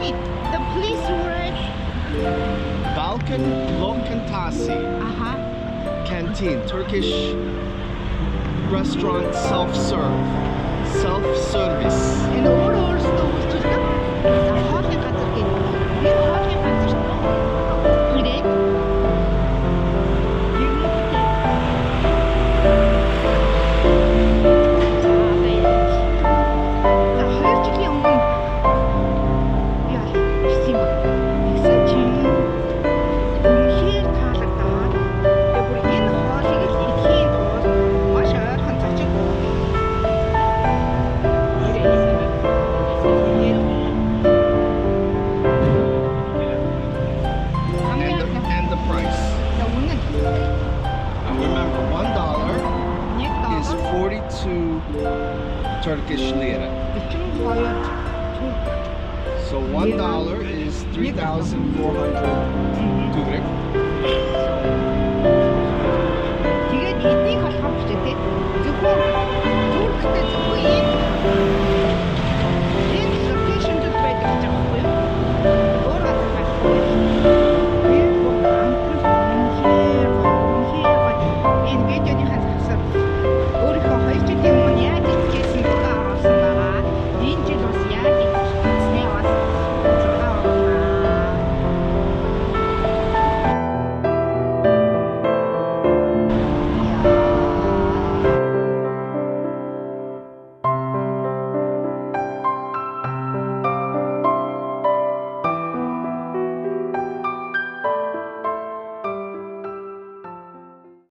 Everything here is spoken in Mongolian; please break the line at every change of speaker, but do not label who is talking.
it. The place where.
Balkan Lokantasi Canteen, Turkish restaurant, self-serve, self-service.
Энэ өөрөөсөө үүсчихсэн. За хоолны газар гэх. Энэ хоолны газар шүү. Ирээд. За 2 жилийн өмнө би ирсэн юм. Тэгсэн чинь үнэхээр таалагдаад тэгээ бүр энэ хоолыг л идэхийн тулд маш ойрхон зочих.
And the price.
За үнэн.
And remember, $1 is 42 Turkish lira.
42
So $1 is 3,400 turk.